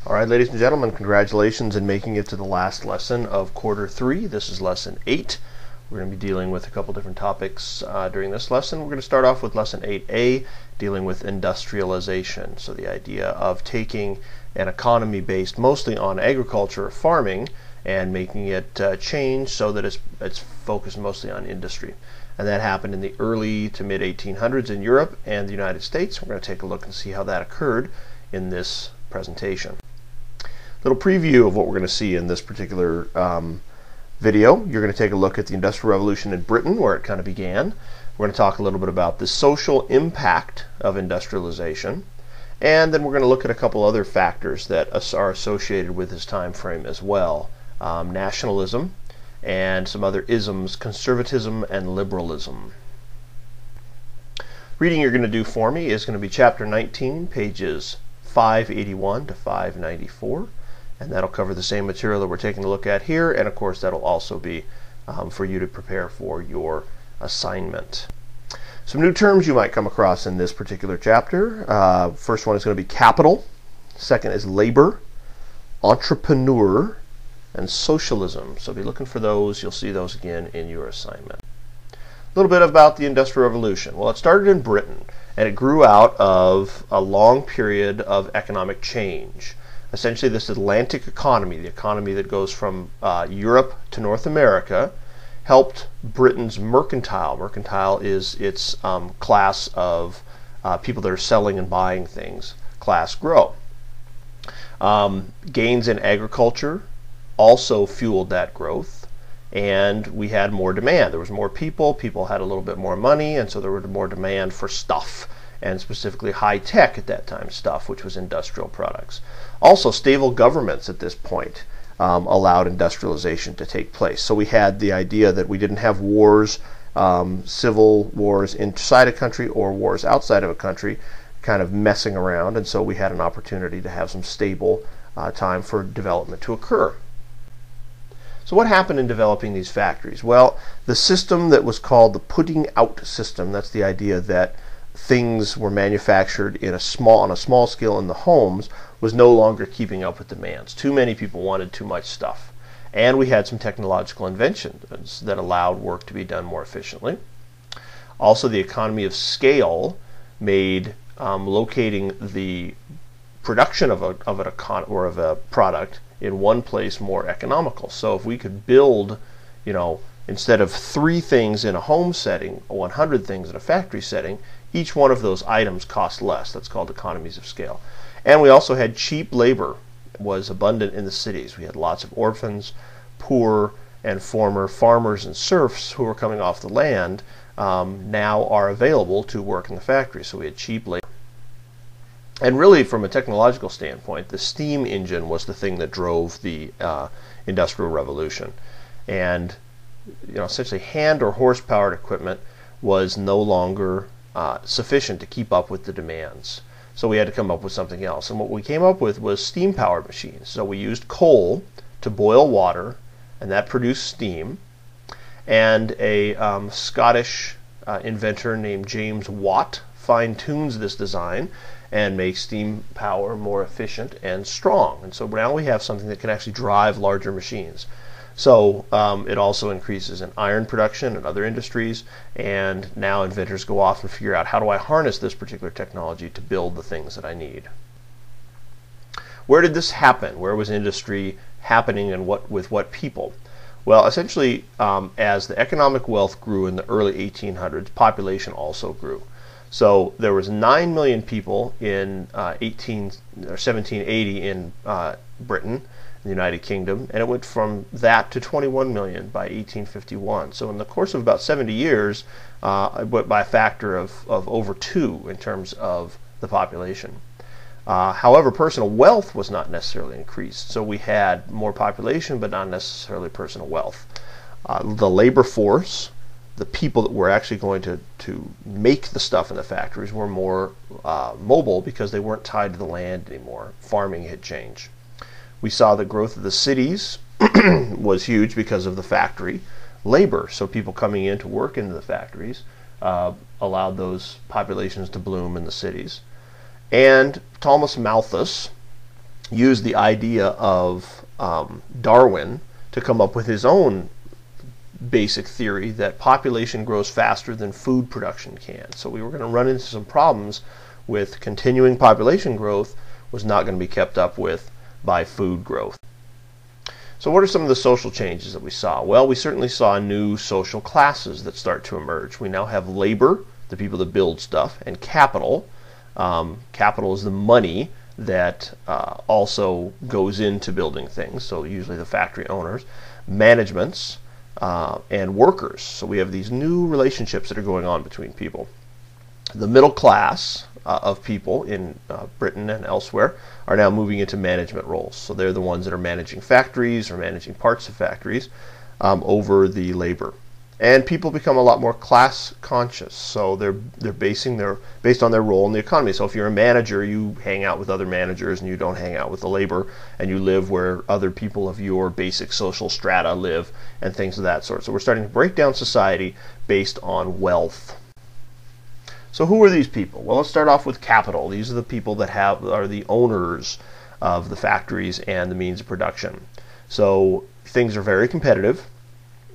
All right, ladies and gentlemen, congratulations in making it to the last lesson of quarter 3. This is lesson 8. We're going to be dealing with a couple different topics during this lesson. We're going to start off with lesson 8a, dealing with industrialization. So the idea of taking an economy based mostly on agriculture or farming and making it change so that it's focused mostly on industry. And that happened in the early to mid 1800s in Europe and the United States. We're going to take a look and see how that occurred in this presentation. Little preview of what we're going to see in this particular video. You're going to take a look at the Industrial Revolution in Britain, where it kind of began. We're going to talk a little bit about the social impact of industrialization, and then we're going to look at a couple other factors that are associated with this time frame as well. Nationalism and some other isms, conservatism and liberalism. Reading you're going to do for me is going to be chapter 19, pages 581 to 594. And that'll cover the same material that we're taking a look at here, and of course that'll also be for you to prepare for your assignment. Some new terms you might come across in this particular chapter. First one is going to be capital. Second is labor, entrepreneur, and socialism. So be looking for those. You'll see those again in your assignment. A little bit about the Industrial Revolution. Well, it started in Britain, and it grew out of a long period of economic change. Essentially, this Atlantic economy, the economy that goes from Europe to North America, helped Britain's mercantile. Mercantile is its class of people that are selling and buying things, class grow. Gains in agriculture also fueled that growth, and we had more demand. There was more people had a little bit more money, and so there was more demand for stuff, and specifically high-tech at that time stuff, which was industrial products. Also, stable governments at this point allowed industrialization to take place. So we had the idea that we didn't have wars, civil wars inside a country or wars outside of a country kind of messing around, and so we had an opportunity to have some stable time for development to occur. So what happened in developing these factories? Well, the system that was called the putting out system, that's the idea that things were manufactured on a small scale in the homes, was no longer keeping up with demands. Too many people wanted too much stuff. And we had some technological inventions that allowed work to be done more efficiently. Also, the economy of scale made locating the production of a product in one place more economical. So if we could build, instead of 3 things in a home setting, 100 things in a factory setting, each one of those items cost less. That's called economies of scale. And we also had cheap labor was abundant in the cities. We had lots of orphans, poor, and former farmers and serfs who were coming off the land now are available to work in the factory. So we had cheap labor. And really, from a technological standpoint, the steam engine was the thing that drove the Industrial Revolution. And essentially hand or horse-powered equipment was no longer sufficient to keep up with the demands. So we had to come up with something else. And what we came up with was steam-powered machines. So we used coal to boil water, and that produced steam. And a Scottish inventor named James Watt fine-tunes this design and makes steam power more efficient and strong. And so now we have something that can actually drive larger machines. So it also increases in iron production and other industries, and now inventors go off and figure out, how do I harness this particular technology to build the things that I need? Where did this happen? Where was industry happening, and with what people? Well, essentially, as the economic wealth grew in the early 1800s, population also grew. So there was 9 million people in 1780 in Britain, the United Kingdom, and it went from that to 21 million by 1851. So in the course of about 70 years, it went by a factor of over 2 in terms of the population. However, personal wealth was not necessarily increased. So we had more population, but not necessarily personal wealth. The labor force, the people that were actually going to make the stuff in the factories, were more mobile because they weren't tied to the land anymore. Farming had changed. We saw the growth of the cities was huge because of the factory labor. So people coming in to work into the factories allowed those populations to bloom in the cities. And Thomas Malthus used the idea of Darwin to come up with his own basic theory that population grows faster than food production can. So we were going to run into some problems with continuing population growth was not going to be kept up with by food growth. So what are some of the social changes that we saw? Well, we certainly saw new social classes that start to emerge. We now have labor, the people that build stuff, and capital. Capital is the money that also goes into building things, so usually the factory owners, managements, and workers. So we have these new relationships that are going on between people. The middle class of people in Britain and elsewhere are now moving into management roles. So they're the ones that are managing factories or managing parts of factories over the labor. And people become a lot more class conscious. So they're based on their role in the economy. So if you're a manager, you hang out with other managers and you don't hang out with the labor, and you live where other people of your basic social strata live and things of that sort. So we're starting to break down society based on wealth. So who are these people? Well, let's start off with capital. These are the people that are the owners of the factories and the means of production. So things are very competitive,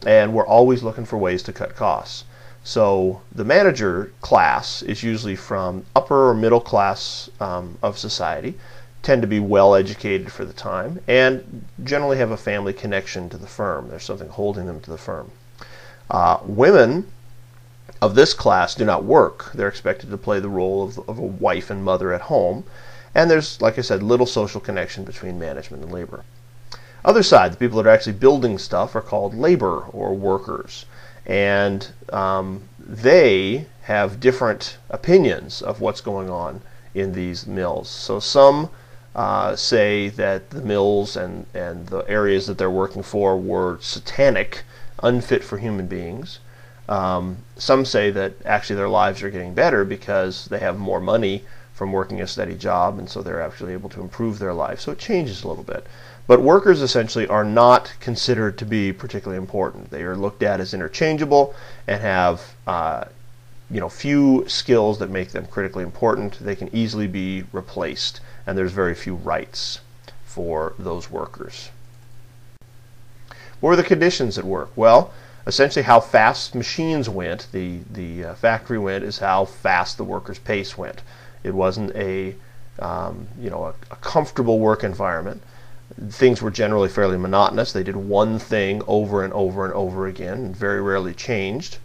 and we're always looking for ways to cut costs. So the manager class is usually from upper or middle class of society, tend to be well educated for the time, and generally have a family connection to the firm. There's something holding them to the firm. Women of this class do not work. They're expected to play the role of a wife and mother at home, and there's, like I said, little social connection between management and labor. Other side, the people that are actually building stuff are called labor or workers, and they have different opinions of what's going on in these mills. So some say that the mills and the areas that they're working for were satanic, unfit for human beings. Some say that actually their lives are getting better because they have more money from working a steady job, and so they're actually able to improve their life. So it changes a little bit. But workers essentially are not considered to be particularly important. They are looked at as interchangeable and have few skills that make them critically important. They can easily be replaced, and there's very few rights for those workers. What were the conditions at work? Well, essentially how fast machines went, the factory went, is how fast the workers' pace went. It wasn't a comfortable work environment. Things were generally fairly monotonous. They did one thing over and over and over again, and very rarely changed.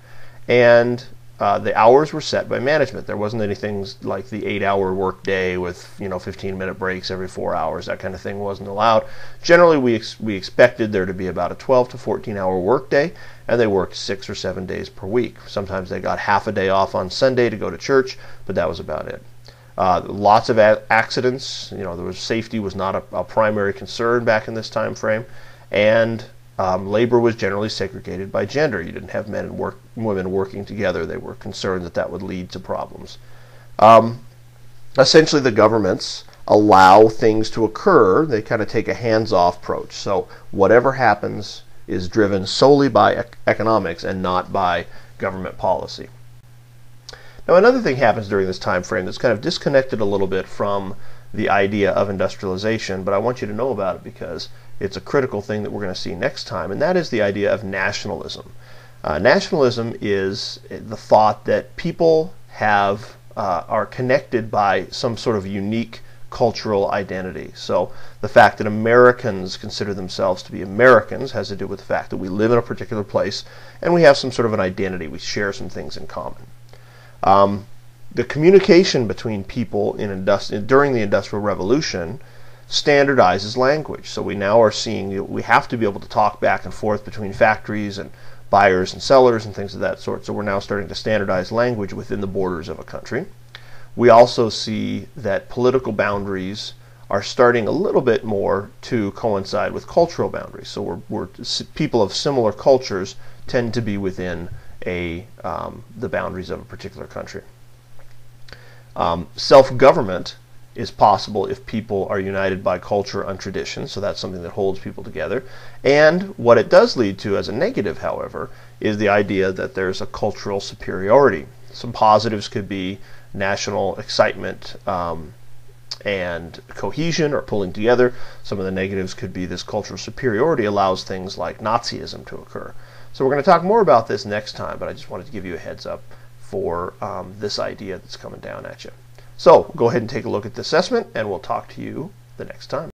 And the hours were set by management. There wasn't anything like the 8-hour work day with 15-minute breaks every 4 hours. That kind of thing wasn't allowed. Generally, we expected there to be about a 12 to 14-hour work day, and they worked 6 or 7 days per week. Sometimes they got half a day off on Sunday to go to church, but that was about it. Lots of accidents. Safety was not a primary concern back in this time frame, and labor was generally segregated by gender. You didn't have men and women working together. They were concerned that that would lead to problems. Essentially, the governments allow things to occur. They kind of take a hands-off approach. So whatever happens is driven solely by economics and not by government policy. Now, another thing happens during this time frame that's kind of disconnected a little bit from the idea of industrialization, but I want you to know about it because it's a critical thing that we're going to see next time, and that is the idea of nationalism. Nationalism is the thought that people are connected by some sort of unique cultural identity. So the fact that Americans consider themselves to be Americans has to do with the fact that we live in a particular place and we have some sort of an identity. We share some things in common. The communication between people during the Industrial Revolution standardizes language. So we now are seeing we have to be able to talk back and forth between factories and buyers and sellers and things of that sort. So we're now starting to standardize language within the borders of a country. We also see that political boundaries are starting a little bit more to coincide with cultural boundaries. So people of similar cultures tend to be within the boundaries of a particular country. Self-government is possible if people are united by culture and tradition, so that's something that holds people together. And what it does lead to as a negative, however, is the idea that there's a cultural superiority. Some positives could be national excitement and cohesion or pulling together. Some of the negatives could be this cultural superiority allows things like Nazism to occur. So we're going to talk more about this next time, but I just wanted to give you a heads up for this idea that's coming down at you. So go ahead and take a look at the assessment, and we'll talk to you the next time.